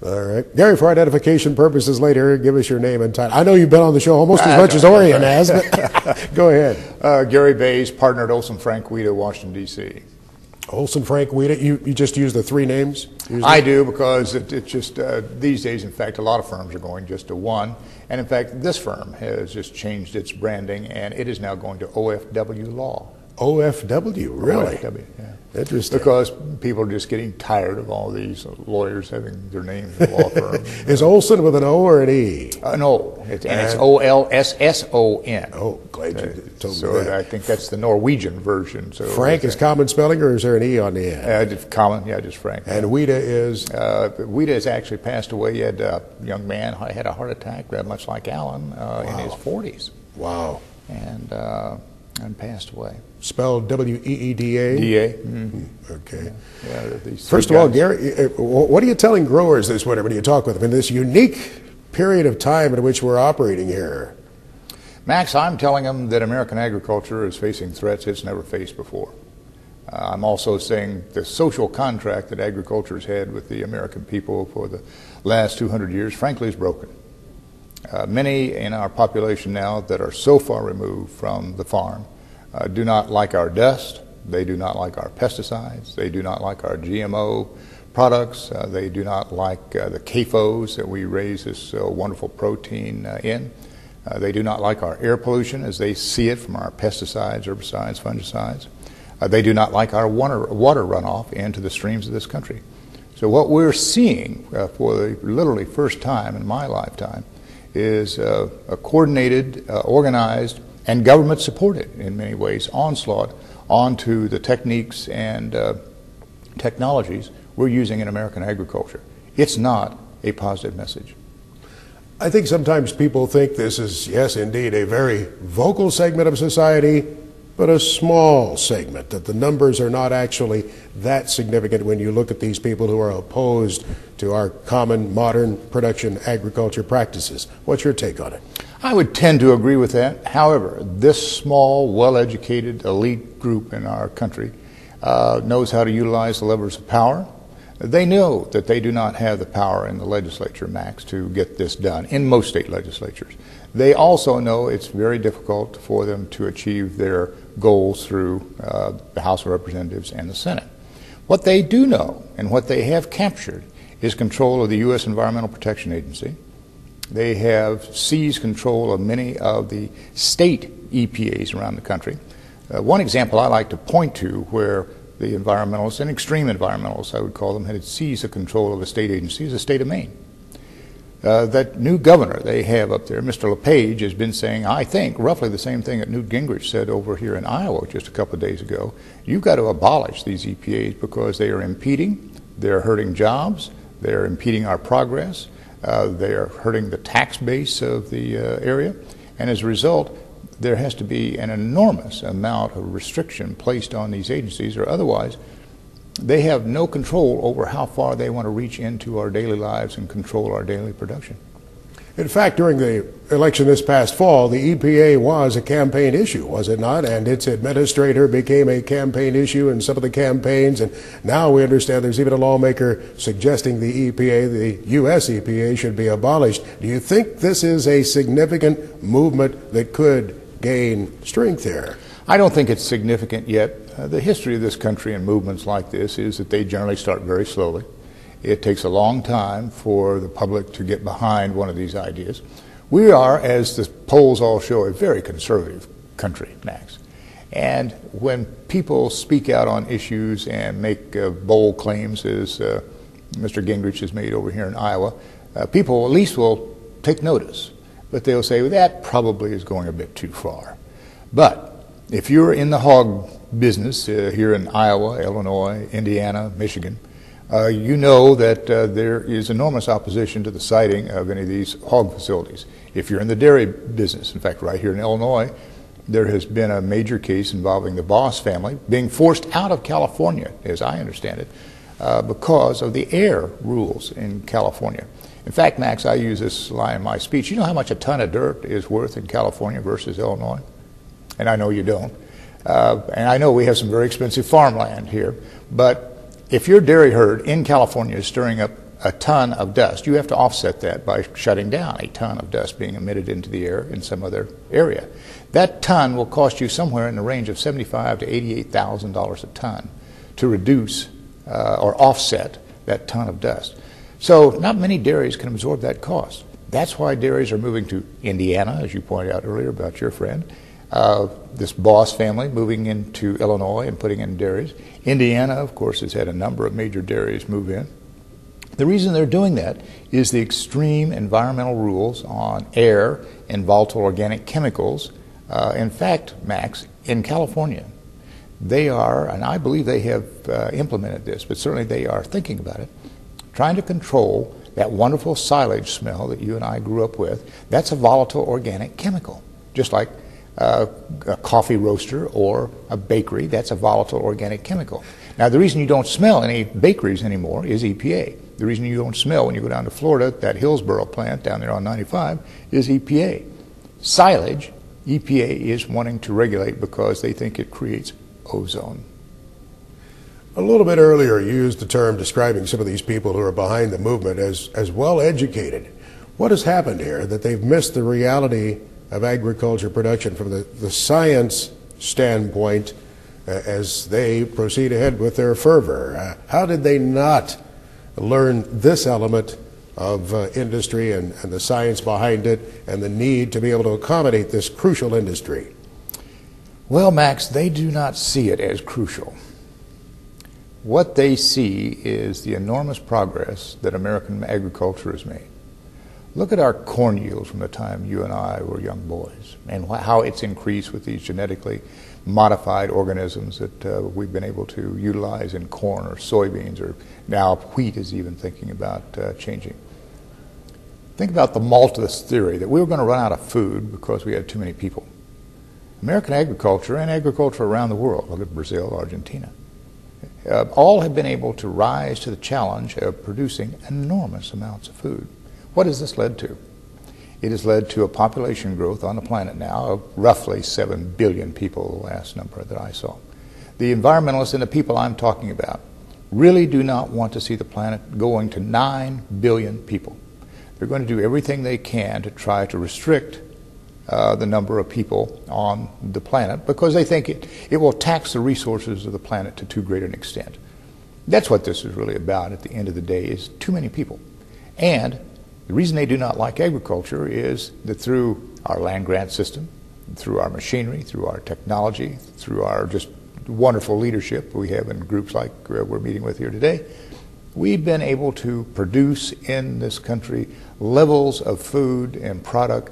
All right. Gary, for identification purposes later, give us your name and title. I know you've been on the show almost as much as Orion has, but go ahead. Gary Baise, partner at Olsson, Weeda, Washington, D.C. Olsson, Weeda, you just use the three names? Usually? I do, because it just, these days, in fact, a lot of firms are going just to one. And in fact, this firm has just changed its branding, and it is now going to OFW Law. OFW, really? OFW, yeah. Interesting. Because people are just getting tired of all these lawyers having their names in the law firm. Is Olsson with an O or an E? An O, and it's O-L-S-S-O-N. Oh, glad you told so me that. I think that's the Norwegian version. So Frank is common spelling, or is there an E on the end? Just common, yeah, just Frank. And Weeda is? Weeda has actually passed away. He had a young man, had a heart attack, much like Alan, in his 40s. Wow. And passed away. Spelled W-E-E-D-A? D-A. Okay. Yeah, First of all, Gary, what are you telling growers this winter when you talk with them in this unique period of time in which we're operating here? Max, I'm telling them that American agriculture is facing threats it's never faced before. I'm also saying the social contract that agriculture has had with the American people for the last 200 years, frankly, is broken. Many in our population now that are so far removed from the farm do not like our dust, they do not like our pesticides, they do not like our GMO products, they do not like the CAFOs that we raise this wonderful protein in. They do not like our air pollution as they see it from our pesticides, herbicides, fungicides. They do not like our water runoff into the streams of this country. So what we're seeing for the literally first time in my lifetime is a coordinated, organized, and government-supported, in many ways, onslaught onto the techniques and technologies we're using in American agriculture. It's not a positive message. I think sometimes people think this is, yes, indeed, a very vocal segment of society, but a small segment, that the numbers are not actually that significant when you look at these people who are opposed to our common modern production agriculture practices. What's your take on it? I would tend to agree with that. However, this small, well-educated, elite group in our country knows how to utilize the levers of power. They know that they do not have the power in the legislature, Max, to get this done, in most state legislatures. They also know it's very difficult for them to achieve their goals through the House of Representatives and the Senate. What they do know, and what they have captured, is control of the U.S. Environmental Protection Agency. They have seized control of many of the state EPAs around the country. One example I like to point to where the environmentalists, and extreme environmentalists I would call them, had seized the control of a state agency is the state of Maine. That new governor they have up there, Mr. LePage, has been saying, I think, roughly the same thing that Newt Gingrich said over here in Iowa just a couple of days ago. You've got to abolish these EPAs because they are impeding, they're hurting jobs, they're impeding our progress, they are hurting the tax base of the area, and as a result, there has to be an enormous amount of restriction placed on these agencies, or otherwise they have no control over how far they want to reach into our daily lives and control our daily production. In fact, during the election this past fall, the EPA was a campaign issue, was it not? And its administrator became a campaign issue in some of the campaigns. And now we understand there's even a lawmaker suggesting the EPA, the U.S. EPA, should be abolished. Do you think this is a significant movement that could gain strength here? I don't think it's significant yet. The history of this country and movements like this is that they generally start very slowly. It takes a long time for the public to get behind one of these ideas. We are, as the polls all show, a very conservative country, Max. And when people speak out on issues and make bold claims, as Mr. Gingrich has made over here in Iowa, people at least will take notice. But they'll say, well, that probably is going a bit too far. But if you're in the hog business here in Iowa, Illinois, Indiana, Michigan, you know that there is enormous opposition to the siting of any of these hog facilities. If you're in the dairy business, in fact, right here in Illinois, there has been a major case involving the Boss family being forced out of California, as I understand it, because of the air rules in California. In fact, Max, I use this line in my speech. You know how much a ton of dirt is worth in California versus Illinois? And I know you don't. And I know we have some very expensive farmland here, but if your dairy herd in California is stirring up a ton of dust. You have to offset that by shutting down a ton of dust being emitted into the air in some other area. That ton will cost you somewhere in the range of $75,000 to $88,000 a ton to reduce or offset that ton of dust. So not many dairies can absorb that cost. That's why dairies are moving to Indiana, as you pointed out earlier about your friend. This Boss family moving into Illinois and putting in dairies. Indiana, of course, has had a number of major dairies move in. The reason they're doing that is the extreme environmental rules on air and volatile organic chemicals. In fact, Max, in California, they are, and I believe they have implemented this, but certainly they are thinking about it, trying to control that wonderful silage smell that you and I grew up with. That's a volatile organic chemical, just like a coffee roaster or a bakery. That's a volatile organic chemical. Now, the reason you don't smell any bakeries anymore is EPA. The reason you don't smell when you go down to Florida, that Hillsboro plant down there on 95, is EPA. Silage, EPA is wanting to regulate because they think it creates ozone. A little bit earlier, you used the term describing some of these people who are behind the movement as well educated. What has happened here that they've missed the reality of agriculture production from the science standpoint as they proceed ahead with their fervor? How did they not learn this element of industry and the science behind it and the need to be able to accommodate this crucial industry? Well, Max, they do not see it as crucial. What they see is the enormous progress that American agriculture has made. Look at our corn yields from the time you and I were young boys and how it's increased with these genetically modified organisms that we've been able to utilize in corn or soybeans, or now wheat is even thinking about changing. Think about the Malthus theory that we were going to run out of food because we had too many people. American agriculture and agriculture around the world, look at Brazil, Argentina, all have been able to rise to the challenge of producing enormous amounts of food. What has this led to? It has led to a population growth on the planet now of roughly 7 billion people, the last number that I saw. The environmentalists and the people I'm talking about really do not want to see the planet going to 9 billion people. They're going to do everything they can to try to restrict the number of people on the planet because they think it will tax the resources of the planet to too great an extent. That's what this is really about at the end of the day, is too many people. And the reason they do not like agriculture is that through our land grant system, through our machinery, through our technology, through our just wonderful leadership we have in groups like we're meeting with here today, we've been able to produce in this country levels of food and product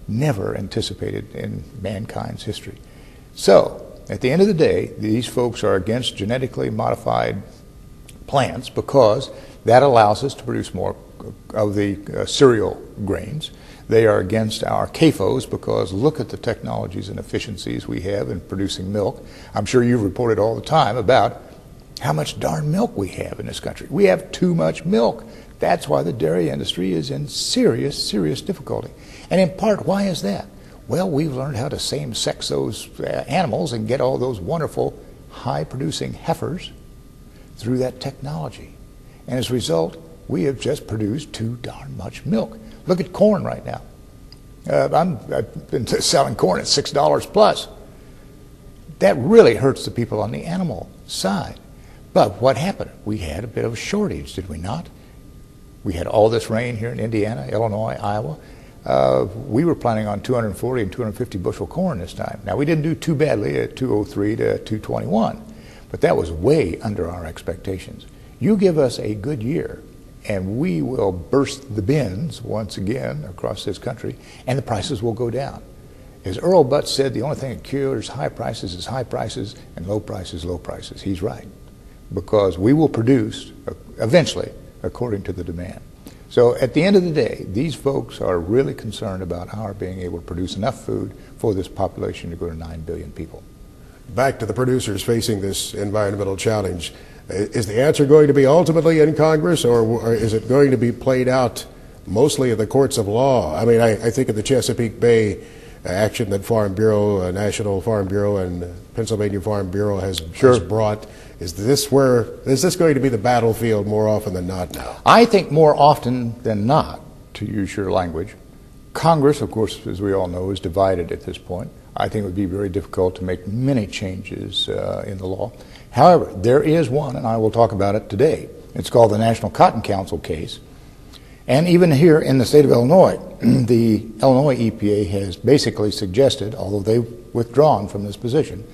never anticipated in mankind's history. So, at the end of the day, these folks are against genetically modified plants because that allows us to produce more of the cereal grains. They are against our CAFOs because look at the technologies and efficiencies we have in producing milk. I'm sure you've reported all the time about how much darn milk we have in this country. We have too much milk. That's why the dairy industry is in serious, serious difficulty. And in part, why is that? Well, we've learned how to same-sex those animals and get all those wonderful high-producing heifers through that technology. And as a result, we have just produced too darn much milk. Look at corn right now. I've been selling corn at $6 plus. That really hurts the people on the animal side. But what happened? We had a bit of a shortage, did we not? We had all this rain here in Indiana, Illinois, Iowa. We were planning on 240 and 250 bushel corn this time. Now, we didn't do too badly at 203 to 221, but that was way under our expectations. You give us a good year, and we will burst the bins once again across this country, and the prices will go down. As Earl Butz said, the only thing that cures high prices is high prices, and low prices, low prices. He's right, because we will produce eventually according to the demand. So at the end of the day, these folks are really concerned about our being able to produce enough food for this population to go to 9 billion people. Back to the producers facing this environmental challenge. Is the answer going to be ultimately in Congress, or is it going to be played out mostly in the courts of law? I mean, I think of the Chesapeake Bay action that Farm Bureau, National Farm Bureau, and Pennsylvania Farm Bureau has brought. Is this going to be the battlefield more often than not now? I think more often than not, to use your language. Congress, of course, as we all know, is divided at this point. I think it would be very difficult to make many changes in the law. However, there is one, and I will talk about it today. It's called the National Cotton Council case. And even here in the state of Illinois, the Illinois EPA has basically suggested, although they've withdrawn from this position,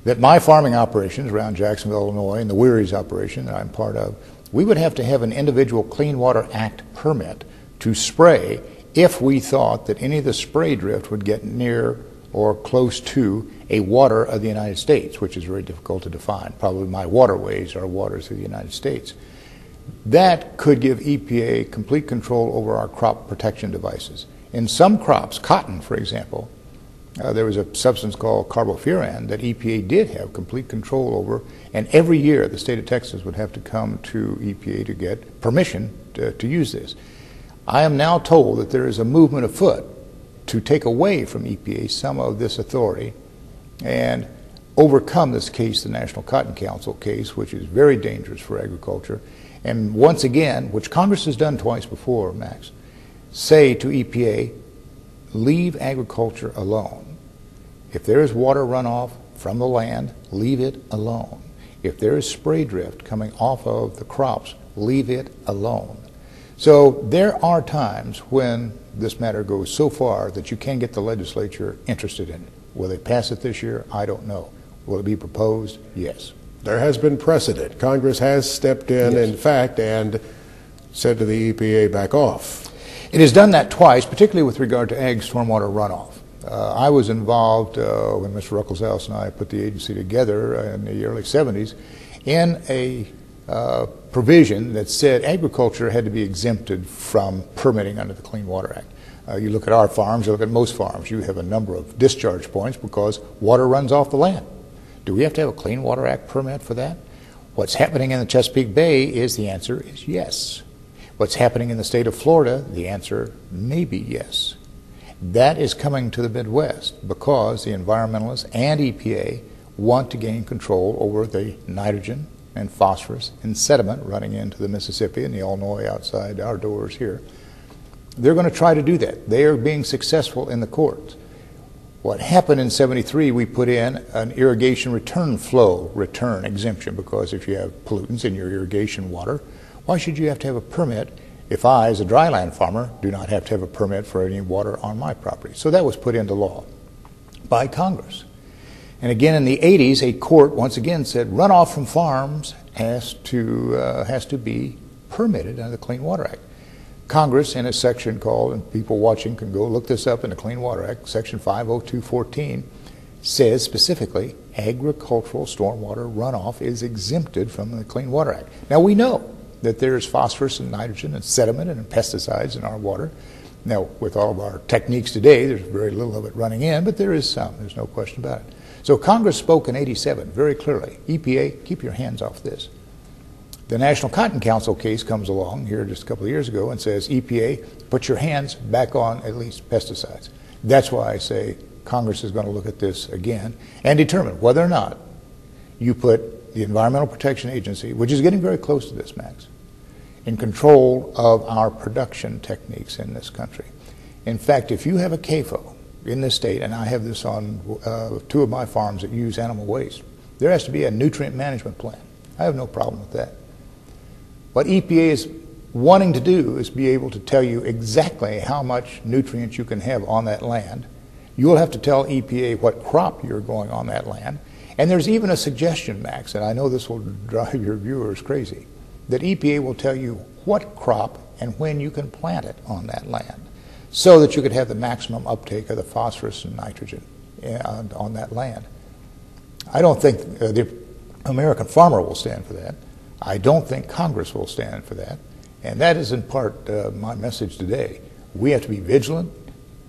that my farming operations around Jacksonville, Illinois, and the Weary's operation that I'm part of, we would have to have an individual Clean Water Act permit to spray if we thought that any of the spray drift would get near or close to a water of the United States, which is very difficult to define. Probably my waterways are waters of the United States. That could give EPA complete control over our crop protection devices. In some crops, cotton, for example, there was a substance called carbofuran that EPA did have complete control over, and every year the state of Texas would have to come to EPA to get permission to use this. I am now told that there is a movement afoot to take away from EPA some of this authority and overcome this case, the National Cotton Council case, which is very dangerous for agriculture. And once again, which Congress has done twice before, Max, say to EPA, leave agriculture alone. If there is water runoff from the land, leave it alone. If there is spray drift coming off of the crops, leave it alone. So there are times when this matter goes so far that you can get the legislature interested in it. Will they pass it this year? I don't know. Will it be proposed? Yes. There has been precedent. Congress has stepped in, in fact, and said to the EPA, back off. It has done that twice, particularly with regard to ag stormwater runoff. I was involved when Mr. Ruckelshaus and I put the agency together in the early 70s in a provision that said agriculture had to be exempted from permitting under the Clean Water Act. You look at our farms, you look at most farms, you have a number of discharge points because water runs off the land. Do we have to have a Clean Water Act permit for that? What's happening in the Chesapeake Bay is the answer is yes. What's happening in the state of Florida, the answer may be yes. That is coming to the Midwest because the environmentalists and EPA want to gain control over the nitrogen and phosphorus and sediment running into the Mississippi and the Illinois outside our doors here. They're going to try to do that. They are being successful in the courts. What happened in '73, we put in an irrigation return exemption, because if you have pollutants in your irrigation water, why should you have to have a permit if I, as a dryland farmer, do not have to have a permit for any water on my property? So that was put into law by Congress. And again in the 80s, a court once again said runoff from farms has to be permitted under the Clean Water Act. Congress, in a section called, and people watching can go look this up in the Clean Water Act, Section 502.14, says specifically agricultural stormwater runoff is exempted from the Clean Water Act. Now we know that there's phosphorus and nitrogen and sediment and pesticides in our water. Now with all of our techniques today, there's very little of it running in, but there is some, there's no question about it. So Congress spoke in '87 very clearly, EPA, keep your hands off this. The National Cotton Council case comes along here just a couple of years ago and says, EPA, put your hands back on at least pesticides. That's why I say Congress is going to look at this again and determine whether or not you put the Environmental Protection Agency, which is getting very close to this, Max, in control of our production techniques in this country. In fact, if you have a CAFO in this state, and I have this on 2 of my farms that use animal waste, there has to be a nutrient management plan. I have no problem with that. What EPA is wanting to do is be able to tell you exactly how much nutrients you can have on that land. You'll have to tell EPA what crop you're growing on that land. And there's even a suggestion, Max, and I know this will drive your viewers crazy, that EPA will tell you what crop and when you can plant it on that land so that you could have the maximum uptake of the phosphorus and nitrogen on that land. I don't think the American farmer will stand for that. I don't think Congress will stand for that. And that is in part my message today. We have to be vigilant.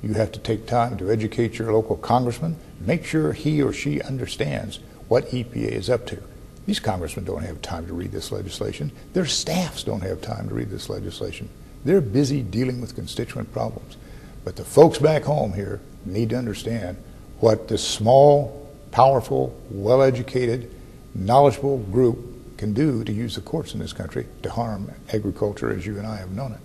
You have to take time to educate your local congressman. Make sure he or she understands what EPA is up to. These congressmen don't have time to read this legislation. Their staffs don't have time to read this legislation. They're busy dealing with constituent problems. But the folks back home here need to understand what this small, powerful, well-educated, knowledgeable group can do to use the courts in this country to harm agriculture as you and I have known it.